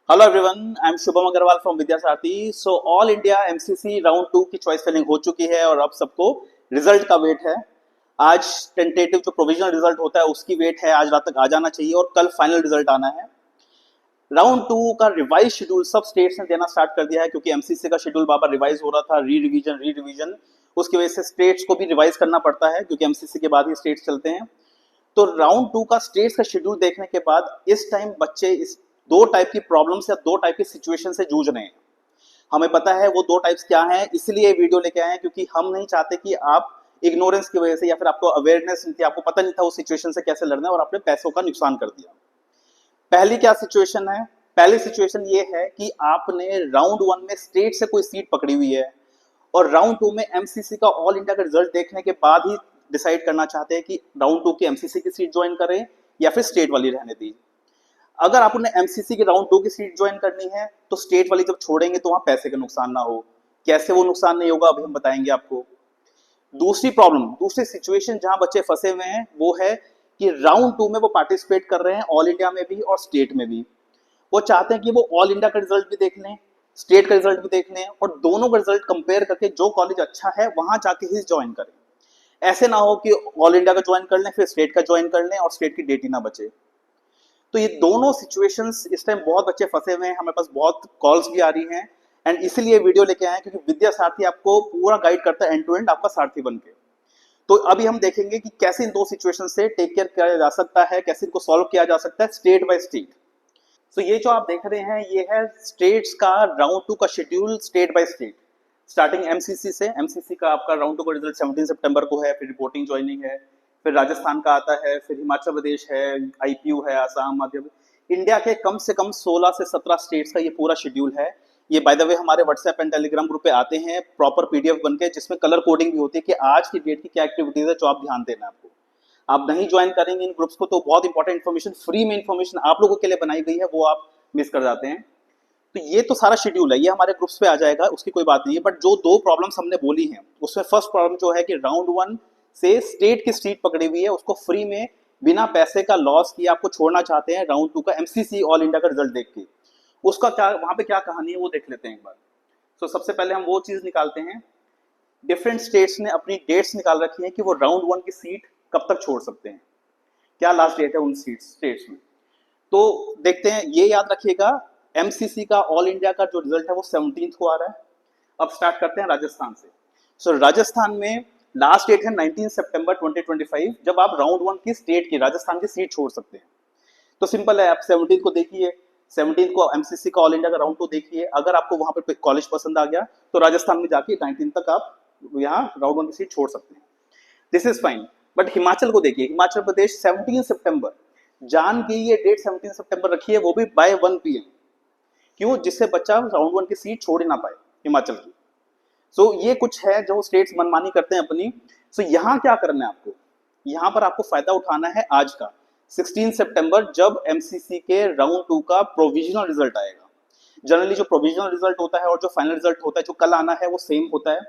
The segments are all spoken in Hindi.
Hello everyone, I am Shubham Agarwal from Vidyasarthi. So all India MCC round 2 की चॉइस फिलिंग हो चुकी है और अब सबको रिजल्ट का वेट है। आज टेंटेटिव जो प्रोविजनल रिजल्ट होता है उसकी वेट है, आज रात तक आ जाना चाहिए और कल फाइनल रिजल्ट आना है। राउंड 2 का रिवाइज शेड्यूल सब स्टेट्स ने देना स्टार्ट कर दिया है, क्योंकि एमसीसी का शेड्यूल बार बार रिवाइज हो रहा था, री रिवीजन। उसकी वजह से स्टेट्स को भी रिवाइज करना पड़ता है, क्योंकि एमसीसी के बाद ही स्टेट्स चलते हैं। तो राउंड 2 का स्टेट्स का शेड्यूल देखने के बाद इस टाइम बच्चे इस दो टाइप की प्रॉब्लम्स या दो टाइप की सिचुएशन से जूझ रहे हैं। हमें पता है वो दो टाइप्स क्या हैं, इसलिए ये वीडियो लेके आए हैं, क्योंकि हम नहीं चाहते कि आप इग्नोरेंस की वजह से या फिर आपको अवेयरनेस नहीं थी, आपको पता नहीं था उस सिचुएशन से कैसे लड़ना है और आपने पैसों का नुकसान कर दिया। पहली क्या सिचुएशन है? पहली सिचुएशन ये है कि आपने राउंड 1 में स्टेट से कोई सीट पकड़ी हुई है और राउंड 2 में एमसीसी का ऑल इंडिया का रिजल्ट देखने के बाद ही डिसाइड करना चाहते हैं कि राउंड 2 की एमसीसी की सीट ज्वाइन करें या फिर स्टेट वाली रहने दी। अगर आपने एमसीसी की राउंड 2 की सीट ज्वाइन करनी है तो स्टेट वाली जब छोड़ेंगे तो वहां पैसे का नुकसान ना हो। कैसे वो नुकसान नहीं होगा अभी हम बताएंगे आपको। दूसरी प्रॉब्लम, दूसरी सिचुएशन जहां बच्चे फंसे हुए हैं वो है कि राउंड 2 में वो पार्टिसिपेट कर रहे हैं ऑल इंडिया में भी और स्टेट में भी। वो चाहते हैं कि वो ऑल इंडिया का रिजल्ट भी देख लें, स्टेट का रिजल्ट भी देख लें और दोनों का रिजल्ट कंपेयर करके जो कॉलेज अच्छा है वहां जाके ही ज्वाइन करें। ऐसे ना हो कि ऑल इंडिया का ज्वाइन कर लें फिर स्टेट का ज्वाइन कर लें और स्टेट की डेट ही ना बचे। तो ये दोनों सिचुएशंस इस टाइम बहुत बच्चे फंसे हुए हैं, हमारे पास बहुत कॉल्स भी आ रही हैं एंड इसीलिए वीडियो लेके आए हैं, क्योंकि विद्या सारथी आपको पूरा गाइड करता है एंड टू एंड आपका सारथी बन के। तो अभी हम देखेंगे कि कैसे इन दो सिचुएशन से टेक केयर किया जा सकता है, कैसे इनको सॉल्व किया जा सकता है स्टेट बाय स्टेट। तो ये जो आप देख रहे हैं ये है स्टेट्स का राउंड 2 का schedule state by state. Starting MCC से, एमसीसी का आपका राउंड 2 का रिजल्ट 17 सितंबर को है, फिर रिपोर्टिंग ज्वाइनिंग है, फिर राजस्थान का आता है, फिर हिमाचल प्रदेश है, आईपीयू है, आसाम, मध्य प्रदेश। इंडिया के कम से कम 16 से 17 स्टेट्स का ये पूरा शेड्यूल है। ये बाय द वे हमारे व्हाट्सएप एंड टेलीग्राम ग्रुप पे आते हैं प्रॉपर पीडीएफ बन के, जिसमें कलर कोडिंग भी होती है कि आज की डेट की क्या एक्टिविटीज है जो आप ध्यान देना है आपको। आप नहीं ज्वाइन करेंगे इन ग्रुप्स को तो बहुत इंपॉर्टेंट इन्फॉर्मेशन, फ्री में इन्फॉर्मेशन आप लोगों के लिए बनाई गई है, वो आप मिस कर जाते हैं। तो ये तो सारा शेड्यूल है, ये हमारे ग्रुप्स पे आ जाएगा, उसकी कोई बात नहीं है। बट जो दो प्रॉब्लम्स हमने बोली हैं उसमें फर्स्ट प्रॉब्लम जो है कि राउंड 1 से स्टेट की सीट पकड़ी हुई है, उसको फ्री में बिना पैसे का लॉस किए आपको छोड़ना चाहते हैं राउंड 2 का एमसीसी ऑल इंडिया का रिजल्ट देख के। उसका क्या वहां पे क्या कहानी है वो देख लेते हैं एक बार। तो सबसे पहले हम वो चीज निकालते हैं, डिफरेंट स्टेट्स ने अपनी डेट्स निकाल रखी है कि वो राउंड 1 की सीट कब तक छोड़ सकते हैं, क्या लास्ट डेट है उन स्टेट्स में। तो देखते हैं, ये याद रखिएगा एमसीसी का ऑल इंडिया का जो रिजल्ट है वो 17 को आ रहा है। अब स्टार्ट करते हैं राजस्थान से। सो राजस्थान में लास्ट डेट है 19 सितंबर 2025, जब आप राउंड 1 की स्टेट की राजस्थान की सीट छोड़ सकते हैं। तो सिंपल है, आप 17 को देखिए, 17 को एमसीसी का ऑल इंडिया का राउंड 2 देखिए। अगर आपको वहां पे कॉलेज पसंद आ गया तो राजस्थान में जाके 19 तक आप यहाँ राउंड 1 की सीट छोड़ सकते हैं, this is fine. But Himachal को देखिए, हिमाचल प्रदेश 17 सितंबर, जान के ये डेट 17 सितंबर रखी है, वो भी बाय 1 पीएम। क्यों? जिससे बच्चा राउंड 1 की सीट छोड़ ही ना पाए हिमाचल की। सो ये कुछ है जो स्टेट्स मनमानी करते हैं अपनी। सो यहाँ क्या करना है आपको, यहाँ पर आपको फायदा उठाना है आज का 16 सितंबर, जब एमसीसी के राउंड 2 का प्रोविजनल रिजल्ट आएगा। जनरली जो प्रोविजनल रिजल्ट होता है और जो फाइनल रिजल्ट होता है जो कल आना है वो सेम होता है।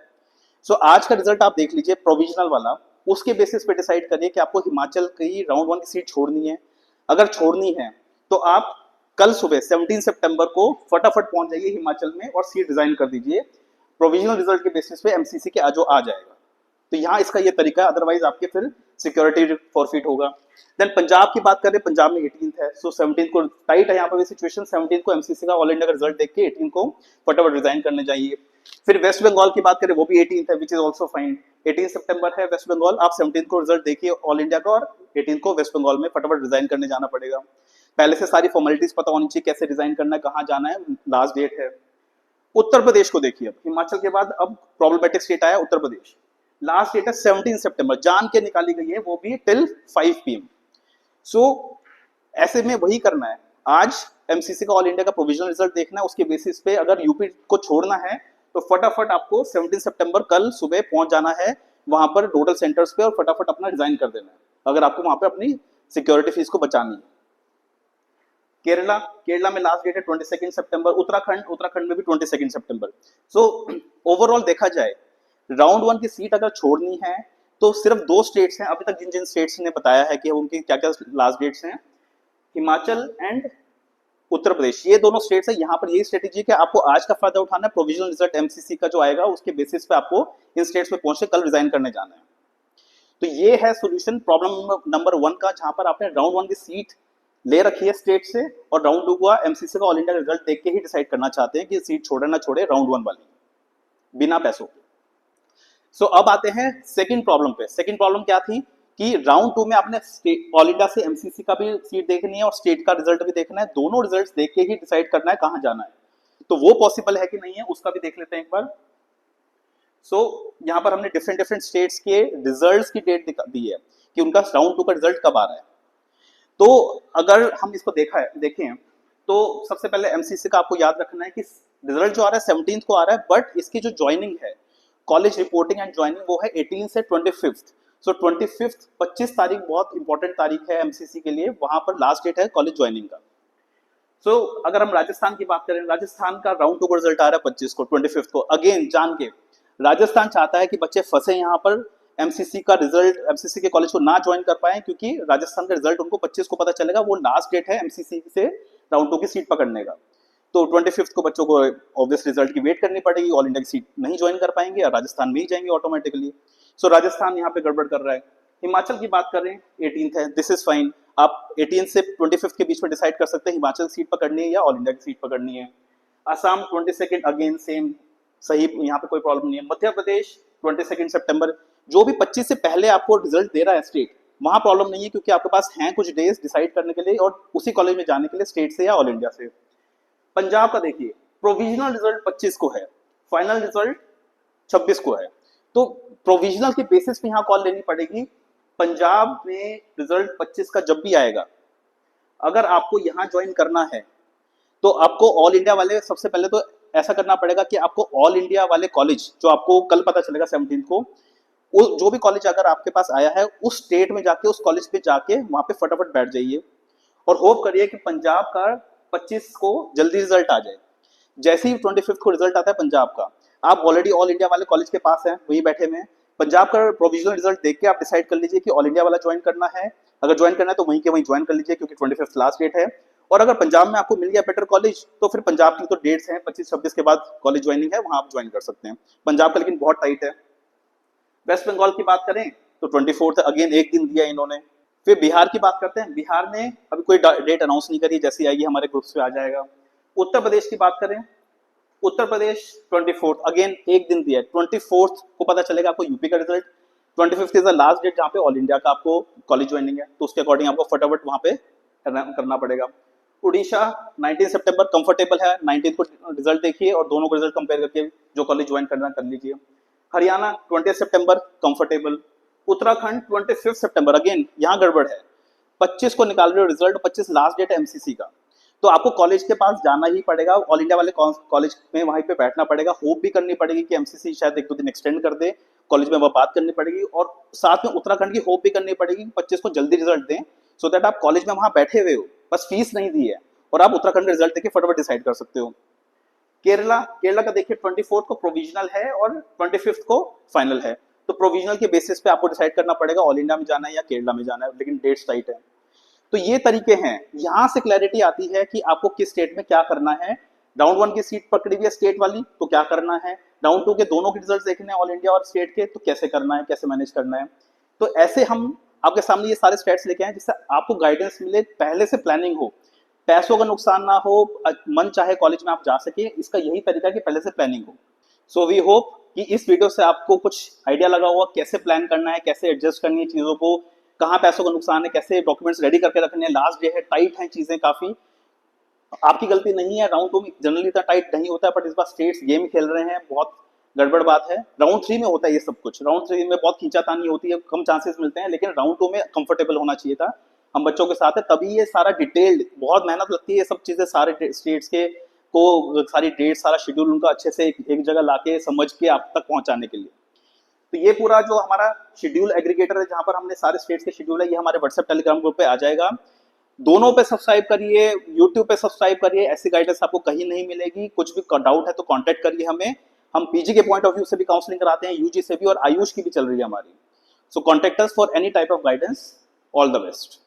सो आज का रिजल्ट आप देख लीजिए प्रोविजनल वाला, उसके बेसिस पे डिसाइड करिए कि आपको हिमाचल की राउंड 1 की सीट छोड़नी है। अगर छोड़नी है तो आप कल सुबह 17 सितंबर को फटाफट पहुंच जाइए हिमाचल में और सीट रिजाइन कर दीजिए। प्रोविजनल रिजल्ट के बेसिस पे एमसीसी के आज आ जाएगा। तो यहाँ इसका ये तरीका है, अदरवाइज आपके फिर सिक्योरिटी फॉरफिट होगा। देन पंजाब की बात करें, पंजाब में 18 है, सो 17 को टाइट है यहाँ पर सिचुएशन। 17 को एमसीसी का ऑल इंडिया का रिजल्ट देख के 18 को फटाफट रिजाइन करने जाइए। फिर वेस्ट बंगाल की बात करें, वो भी 18 है, विच इज ऑल्सो फाइन। 18 सितंबर है वेस्ट बंगाल, आप 17 को रिजल्ट देखिए ऑल इंडिया का और 18 को वेस्ट बंगाल में फटाफट रिजाइन करने जाना पड़ेगा। पहले से सारी फॉर्मेलिटीज पता होनी चाहिए, कैसे रिजाइन करना है, कहाँ जाना है, लास्ट डेट है। उत्तर प्रदेश को देखिए, अब हिमाचल के बाद अब प्रॉब्लमेटिक स्टेट आया उत्तर प्रदेश। लास्ट डेट है 17 सितंबर, जान के निकाली गई है, वो भी टिल 5 पीएम। सो ऐसे में वही करना है, आज एमसीसी का ऑल इंडिया का प्रोविजनल रिजल्ट देखना है, उसके बेसिस पे अगर यूपी को छोड़ना है तो फटाफट आपको 17 सितंबर कल सुबह पहुंच जाना है वहां पर टोटल सेंटर्स पे और फटाफट अपना रिजाइन कर देना है, अगर आपको वहां पे अपनी सिक्योरिटी फीस को बचानी है। केरला, केरला में लास्ट डेट है 22 सितंबर। उत्तराखंड में भी 22 सितंबर। सो ओवरऑल देखा जाए, राउंड 1 की सीट अगर छोड़नी है तो सिर्फ 2 स्टेट्स हैं अभी तक, जिन जिन स्टेट्स ने बताया है कि उनकी क्या क्या लास्ट डेट्स हैं, हिमाचल एंड उत्तर प्रदेश, ये दोनों स्टेट्स है। यहाँ पर यही स्ट्रेटेजी है कि आपको आज का फायदा उठाना है, प्रोविजनल रिजल्ट एमसीसी का जो आएगा उसके बेसिस पे आपको इन स्टेट्स पे पहुंच के कल रिजाइन करने जाना है। तो ये है सोल्यूशन प्रॉब्लम नंबर 1 का, जहां पर आपने राउंड 1 की सीट ले रखी है स्टेट से और राउंड 2 का एमसीसी का ऑल इंडिया रिजल्ट देख के ही डिसाइड करना चाहते हैं कि सीट छोड़े ना छोड़े राउंड 1 वाली बिना पैसों के। सो अब आते हैं सेकंड प्रॉब्लम पे। सेकंड प्रॉब्लम क्या थी कि राउंड 2 में आपने ऑल इंडिया से एमसीसी का भी सीट देखनी है और स्टेट का रिजल्ट भी देखना है, दोनों रिजल्ट्स देख के ही डिसाइड करना है कहां जाना है। तो वो पॉसिबल है कि नहीं है उसका भी देख लेते हैं एक बार। सो यहाँ पर हमने डिफरेंट डिफरेंट स्टेट्स के रिजल्ट्स की डेट दी है कि उनका राउंड 2 का रिजल्ट कब आ रहा है। तो अगर हम इसको देखें तो सबसे पहले एमसीसी का आपको याद रखना है कि रिजल्ट जो आ रहा है 17 को आ रहा है, बट इसकी जो ज्वाइनिंग है कॉलेज रिपोर्टिंग एंड ज्वाइनिंग वो है 18 से 25। सो 25 तारीख बहुत इंपॉर्टेंट तारीख है एमसीसी के लिए, वहां पर लास्ट डेट है कॉलेज ज्वाइनिंग का। सो अगर हम राजस्थान की बात करें, राजस्थान का राउंड 2 का रिजल्ट आ रहा है 25 को, 25 को। अगेन जान के राजस्थान चाहता है कि बच्चे फंसे यहाँ पर, एमसीसी का रिजल्ट एमसीसी के कॉलेज को ना ज्वाइन कर पाए, क्योंकि राजस्थान का रिजल्ट उनको 25 को पता चलेगा, वो लास्ट डेट है एमसीसी से राउंड 2 की सीट पकड़ने का। तो 25 को बच्चों को ऑब्वियस रिजल्ट की वेट करनी पड़ेगी, ऑल इंडिया की सीट नहीं ज्वाइन कर पाएंगे और राजस्थान में ही जाएंगे ऑटोमेटिकली। सो राजस्थान यहाँ पे गड़बड़ कर रहा है। हिमाचल की बात करें 18th है, दिस इज फाइन, आप 18 से 25 के बीच में डिसाइड कर सकते हैं हिमाचल सीट पकड़नी है या ऑल इंडिया की सीट पकड़नी है। असम 22 अगेन सेम, सही, यहाँ पे कोई प्रॉब्लम नहीं है। मध्य प्रदेश 22 सितंबर, जो भी 25 से पहले आपको रिजल्ट दे रहा है स्टेट, वहां प्रॉब्लम नहीं है क्योंकि आपके पास हैं कुछ डेज डिसाइड करने के लिए और उसी कॉलेज में जाने के लिए स्टेट से या ऑल इंडिया से। पंजाब का देखिए, प्रोविजनल रिजल्ट 25 को है, फाइनल रिजल्ट 26 को है। तो प्रोविजनल के बेसिस पे यहाँ कॉल लेनी पड़ेगी। पंजाब में रिजल्ट 25 का जब भी आएगा, अगर आपको यहाँ ज्वाइन करना है तो आपको ऑल इंडिया वाले, सबसे पहले तो ऐसा करना पड़ेगा कि आपको ऑल इंडिया वाले कॉलेज जो आपको कल पता चलेगा 17 को, जो भी कॉलेज अगर आपके पास आया है उस स्टेट में जाके, उस कॉलेज पे जाके वहां पे फटाफट बैठ जाइए और होप करिए कि पंजाब का 25 को जल्दी रिजल्ट आ जाए। जैसे ही 25 को रिजल्ट आता है पंजाब का, आप ऑलरेडी ऑल इंडिया वाले कॉलेज के पास हैं, वही बैठे हुए हैं, पंजाब का प्रोविजनल रिजल्ट देख के आप डिसाइड कर लीजिए कि ऑल इंडिया वाला ज्वाइन करना है। अगर ज्वाइन करना है तो वहीं के वहीं ज्वाइन कर लीजिए क्योंकि 25 लास्ट डेट है। और अगर पंजाब में आपको मिल गया बेटर कॉलेज तो फिर पंजाब की तो डेट्स हैं 25-26 के बाद कॉलेज ज्वाइनिंग है, वहां आप ज्वाइन कर सकते हैं। पंजाब का लेकिन बहुत टाइट है। वेस्ट बंगाल की बात करें तो 24 अगेन एक दिन दिया इन्होंने। फिर बिहार की बात करते हैं, बिहार ने अभी कोई डेट अनाउंस नहीं करी, जैसी आएगी हमारे ग्रुप्स पे आ जाएगा। उत्तर प्रदेश की बात करें, उत्तर प्रदेश 24 अगेन एक दिन दिया है, 24 को पता चलेगा आपको यूपी का result. 25 is the last date जहाँ पे ऑल इंडिया का आपको कॉलेज ज्वाइनिंग है, तो उसके अकॉर्डिंग आपको फटाफट वहां पे करना पड़ेगा। उड़ीसा 19 सितंबर कंफर्टेबल है, 19 को रिजल्ट देखिए और दोनों को रिजल्ट कंपेयर करके जो कॉलेज ज्वाइन करना कर लीजिए। हरियाणा 20 सितंबर कंफर्टेबल। उत्तराखंड 25 सितंबर, अगेन यहाँ गड़बड़ है, 25 को निकाल रहे हो रिजल्ट, 25 लास्ट डेट है एमसीसी का, तो आपको कॉलेज के पास जाना ही पड़ेगा, ऑल इंडिया वाले कॉलेज में वहीं पे बैठना पड़ेगा, होप भी करनी पड़ेगी कि एमसीसी शायद 1-2 दिन एक्सटेंड कर दे, कॉलेज में वह बात करनी पड़ेगी और साथ में उत्तराखंड की होप भी करनी पड़ेगी 25 को जल्दी रिजल्ट दें, सो दैट आप कॉलेज में वहां बैठे हुए हो, बस फीस नहीं दी है और आप उत्तराखंड रिजल्ट देके फटाफट डिसाइड कर सकते हो। केरला का देखिए 24 को प्रोविजनल है और 25 को फाइनल है, तो प्रोविजनल के बेसिस पे आपको डिसाइड करना पड़ेगा ऑल इंडिया में जाना है या केरला में जाना है, लेकिन डेट्स टाइट है। तो ये तरीके हैं, यहां से क्लैरिटी आती है कि आपको किस स्टेट में क्या करना है। राउंड 1 की सीट पकड़ी हुई है स्टेट वाली, तो क्या करना है, राउंड 2 के दोनों के रिजल्ट देखने हैं ऑल इंडिया और स्टेट के, तो कैसे करना है, कैसे मैनेज करना है। तो ऐसे हम आपके सामने ये सारे स्टेट्स लेके आए जिससे आपको गाइडेंस मिले, पहले से प्लानिंग हो, पैसों का नुकसान ना हो, मन चाहे कॉलेज में आप जा सके, इसका यही तरीका कि पहले से प्लानिंग हो। सो वी होप कि इस वीडियो से आपको कुछ आइडिया लगा होगा कैसे प्लान करना है, कैसे एडजस्ट करनी है चीजों को, कहाँ पैसों का नुकसान है, कैसे डॉक्यूमेंट्स रेडी करके रखने हैं, लास्ट डे है, टाइट है चीजें काफी, आपकी गलती नहीं है। राउंड 2 में जनरली इतना टाइट नहीं होता है, बट इस बार स्टेट्स गेम खेल रहे हैं, बहुत गड़बड़ बात है। राउंड 3 में होता है ये सब कुछ, राउंड 3 में बहुत खींचातानी होती है, कम चांसेस मिलते हैं, लेकिन राउंड 2 में कंफर्टेबल होना चाहिए था। हम बच्चों के साथ है तभी ये सारा डिटेल्ड, बहुत मेहनत लगती है ये सब चीजें, सारे स्टेट्स के को सारी डेट, सारा शेड्यूल उनका अच्छे से एक जगह लाके समझ के आप तक पहुंचाने के लिए। तो ये पूरा जो हमारा शेड्यूल एग्रीगेटर है, जहां पर हमने सारे स्टेट्स के शेड्यूल है, ये हमारे व्हाट्सएप टेलीग्राम ग्रुप पे आ जाएगा। दोनों पे सब्सक्राइब करिए, यूट्यूब पे सब्सक्राइब करिए, ऐसी गाइडेंस आपको कहीं नहीं मिलेगी। कुछ भी डाउट है तो कांटेक्ट करिए हमें, हम पीजी के पॉइंट ऑफ व्यू से भी काउंसलिंग कराते हैं, यूजी से भी, और आयुष की भी चल रही है हमारी। So contact us for any type of guidance. All the best.